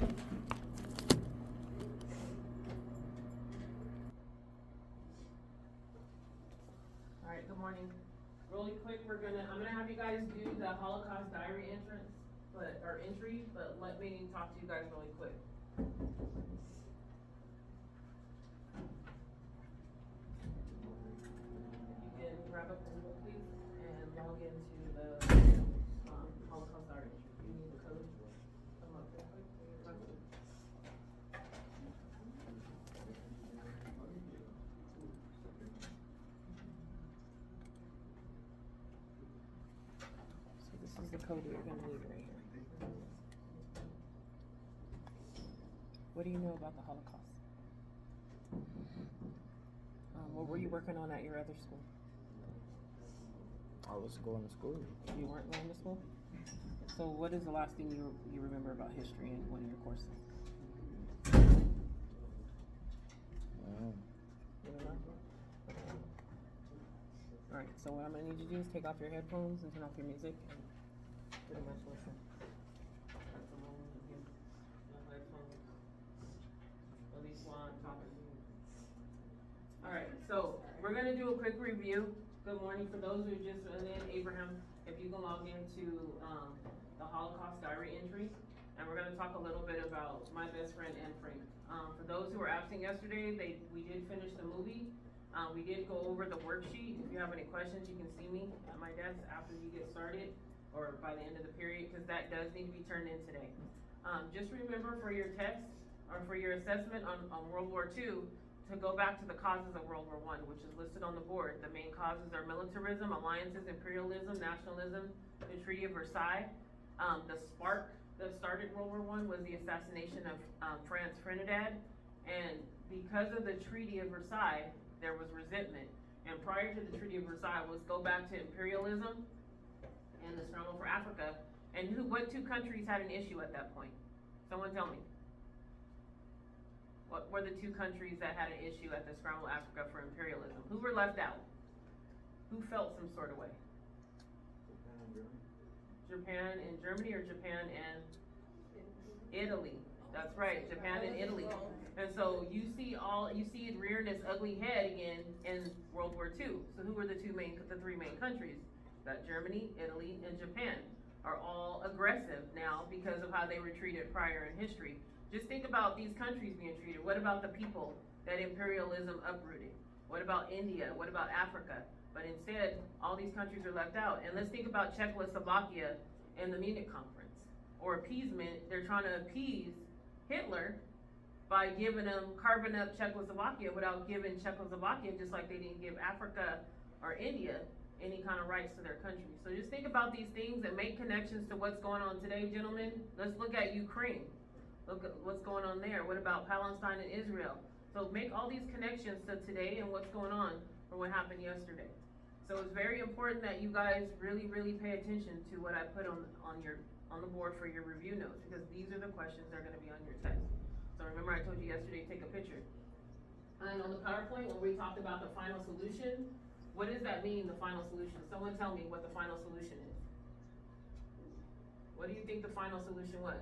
Alright, good morning. Really quick, I'm gonna have you guys do the Holocaust diary entry, but let me talk to you guys really quick. You can grab up the book, please, and log into the Holocaust diary entry. You need the code. Come up real quick. So this is the code you're gonna need right here. What do you know about the Holocaust? What were you working on at your other school? I was going to school. You weren't going to school? So what is the last thing you remember about history in one of your courses? You don't know? Okay. Alright, so what I'm gonna need you to do is take off your headphones and turn off your music and pretty much listen. That's the moment you get no headphones. At least while I'm talking to you. Alright, so we're gonna do a quick review. Good morning for those who just, and then Abraham, if you can log into the Holocaust diary entry. And we're gonna talk a little bit about my best friend and Frank. For those who were absent yesterday, we did finish the movie. We did go over the worksheet. If you have any questions, you can see me at my desk after you get started or by the end of the period, because that does need to be turned in today. Just remember for your test or for your assessment on World War II, to go back to the causes of World War I, which is listed on the board. The main causes are militarism, alliances, imperialism, nationalism, the Treaty of Versailles. The spark that started World War I was the assassination of Franz Trinidad, and because of the Treaty of Versailles, there was resentment. And prior to the Treaty of Versailles was go back to imperialism and the struggle for Africa. And what two countries had an issue at that point? Someone tell me. What were the two countries that had an issue at the Scramble Africa for imperialism? Who were left out? Who felt some sort of way? Japan and Germany, or Japan and Italy? That's right, Japan and Italy. And so you see it rearing its ugly head again in World War II. So who were the three main countries? That Germany, Italy, and Japan are all aggressive now because of how they were treated prior in history. Just think about these countries being treated. What about the people that imperialism uprooted? What about India? What about Africa? But instead, all these countries are left out. And let's think about Czechoslovakia and the Munich conference. Or appeasement, they're trying to appease Hitler by carving up Czechoslovakia without giving Czechoslovakia, just like they didn't give Africa or India any kind of rights to their country. So just think about these things and make connections to what's going on today, gentlemen. Let's look at Ukraine. Look at what's going on there. What about Palestine and Israel? So make all these connections to today and what's going on from what happened yesterday. So it's very important that you guys really, really pay attention to what I put on the board for your review notes, because these are the questions that are gonna be on your test. So remember I told you yesterday, take a picture. And on the PowerPoint, when we talked about the final solution, what does that mean, the final solution? Someone tell me what the final solution is. What do you think the final solution was?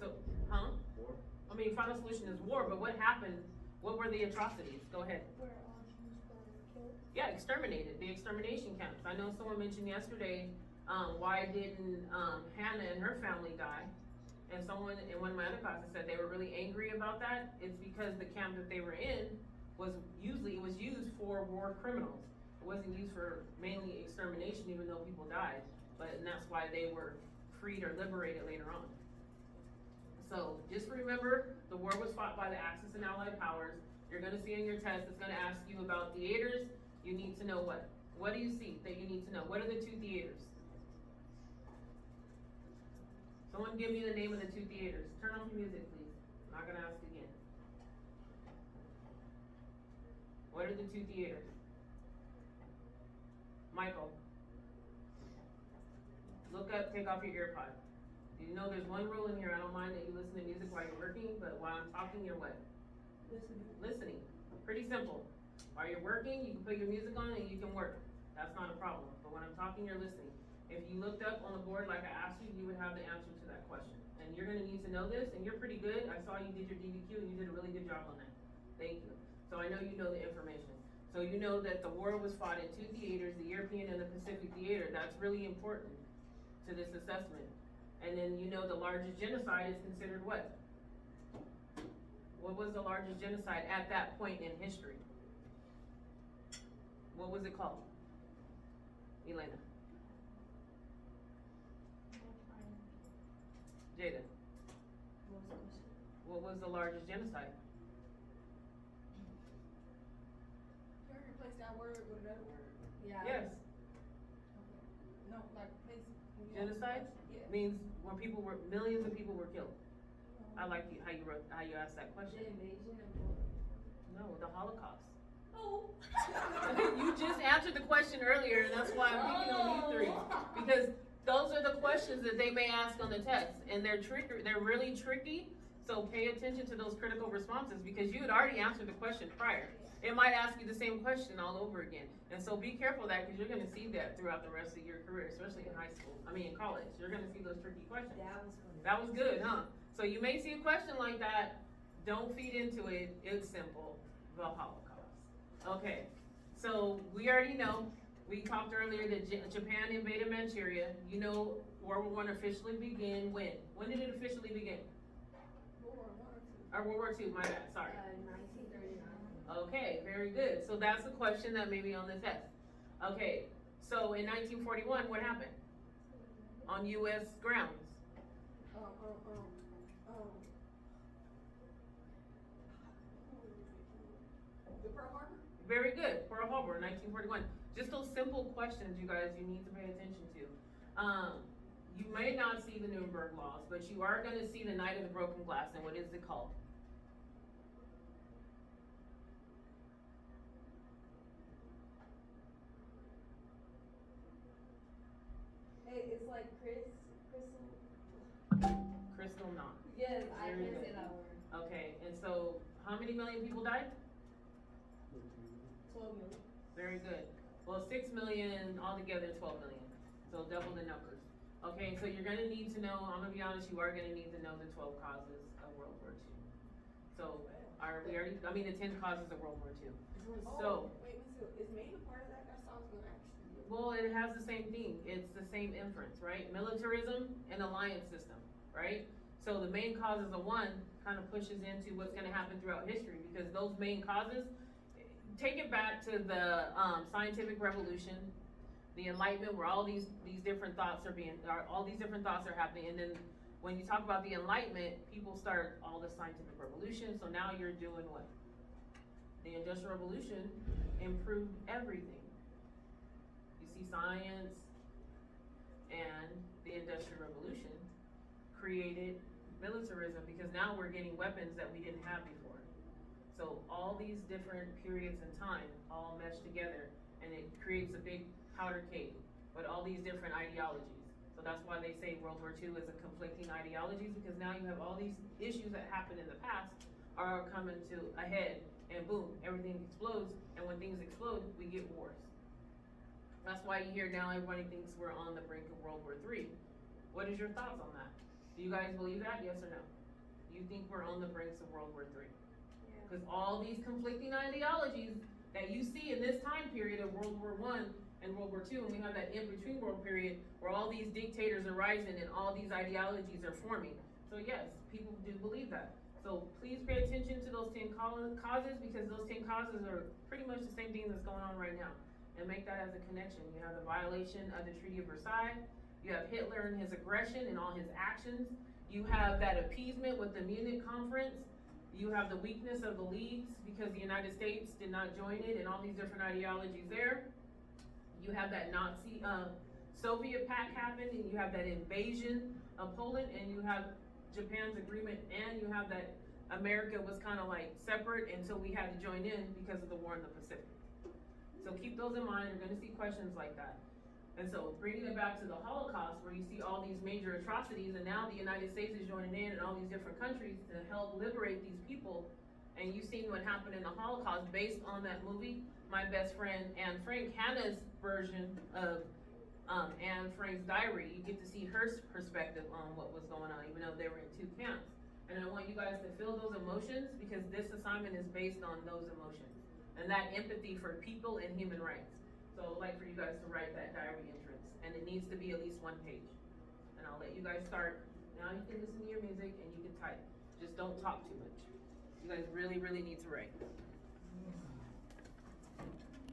So, huh? War. I mean, final solution is war, but what happened? What were the atrocities? Go ahead. Where all Jews were killed. Yeah, exterminated, the extermination camps. I know someone mentioned yesterday, why didn't Hannah and her family die? And someone in one of my other classes said they were really angry about that. It's because the camp that they were in was used for war criminals. It wasn't used for mainly extermination, even though people died. And that's why they were freed or liberated later on. So just remember, the war was fought by the Axis and Allied powers. You're gonna see in your test, it's gonna ask you about theaters. You need to know what. What do you see that you need to know? What are the two theaters? Someone give me the name of the two theaters. Turn off the music, please. I'm not gonna ask again. What are the two theaters? Michael. Look up, take off your earpod. You know there's one rule in here, I don't mind that you listen to music while you're working, but while I'm talking, you're what? Listening. Pretty simple. While you're working, you can put your music on and you can work. That's not a problem. But when I'm talking, you're listening. If you looked up on the board like I asked you, you would have the answer to that question. And you're gonna need to know this, and you're pretty good. I saw you did your DBQ and you did a really good job on that. Thank you. So I know you know the information. So you know that the war was fought in two theaters, the European and the Pacific theater. That's really important to this assessment. And then you know the largest genocide is considered what? What was the largest genocide at that point in history? What was it called? Elena. Jada. What was the largest genocide? Can we replace that word with another word? Yeah. Yes. No, like replace. Genocide Yeah. means when millions of people were killed. I like how you asked that question. The invasion of No, the Holocaust. Oh. You just answered the question earlier, and that's why I'm picking on you three. Because those are the questions that they may ask on the test, and they're really tricky, so pay attention to those critical responses, because you had already answered the question prior. It might ask you the same question all over again, and so be careful of that, because you're gonna see that throughout the rest of your career, especially in college, you're gonna see those tricky questions. That was good, huh? So you may see a question like that, don't feed into it, it's simple, the Holocaust. Okay, so we already know, we talked earlier that Japan invaded Manchuria. You know World War I officially began when? When did it officially begin? World War I or II? Or World War II, my bad, sorry. 1939. Okay, very good. So that's the question that may be on the test. Okay, so in 1941, what happened? On U.S. grounds? The Pearl Harbor? Very good, Pearl Harbor, 1941. Just those simple questions, you guys, you need to pay attention to. You may not see the Nuremberg laws, but you are gonna see the Night of the Broken Glass, and what is it called? It's like crystal. Crystal knot. Yes, I Very can good. say that word. Okay, and so how many million people died? 12 million. Very good. Well, 6 million, altogether 12 million. So double the numbers. Okay, so you're gonna need to know, I'm gonna be honest, you are gonna need to know the 12 causes of World War II. So, the 10 causes of World War II. So, Wait, is Maine a part of that? That sounds good, actually. well, it has the same thing. It's the same inference, right? Militarism and alliance system, right? So the main causes of one kind of pushes into what's gonna happen throughout history, because those main causes, take it back to the scientific revolution, the Enlightenment, where all these different thoughts all these different thoughts are happening, and then when you talk about the Enlightenment, people start all the scientific revolution, so now you're doing what? The Industrial Revolution improved everything. You see science and the Industrial Revolution created militarism, because now we're getting weapons that we didn't have before. So all these different periods in time all mesh together, and it creates a big powder keg with all these different ideologies. So that's why they say World War II is a conflicting ideologies, because now you have all these issues that happened in the past are coming to a head, and boom, everything explodes, and when things explode, we get wars. That's why you hear now everybody thinks we're on the brink of World War III. What is your thoughts on that? Do you guys believe that, yes or no? Do you think we're on the brinks of World War III? Because all these conflicting ideologies that you see in this time period of World War I and World War II, and we have that in-between world period where all these dictators are rising and all these ideologies are forming. So yes, people do believe that. So please pay attention to those 10 causes, because those 10 causes are pretty much the same thing that's going on right now. And make that as a connection. You have the violation of the Treaty of Versailles. You have Hitler and his aggression and all his actions. You have that appeasement with the Munich Conference. You have the weakness of the leagues because the United States did not join it, and all these different ideologies there. You have that Nazi, Soviet pact happened, and you have that invasion of Poland, and you have Japan's agreement, and you have that America was kind of like separate until we had to join in because of the war in the Pacific. So keep those in mind. You're gonna see questions like that. And so bringing it back to the Holocaust, where you see all these major atrocities, and now the United States is joining in and all these different countries to help liberate these people. And you've seen what happened in the Holocaust based on that movie. My best friend Anne Frank, Hannah's version of Anne Frank's diary, you get to see her perspective on what was going on, even though they were in two camps. And I want you guys to feel those emotions, because this assignment is based on those emotions and that empathy for people and human rights. So I'd like for you guys to write that diary entrance, and it needs to be at least 1 page. And I'll let you guys start. Now you can listen to your music and you can type. Just don't talk too much. You guys really, really need to write.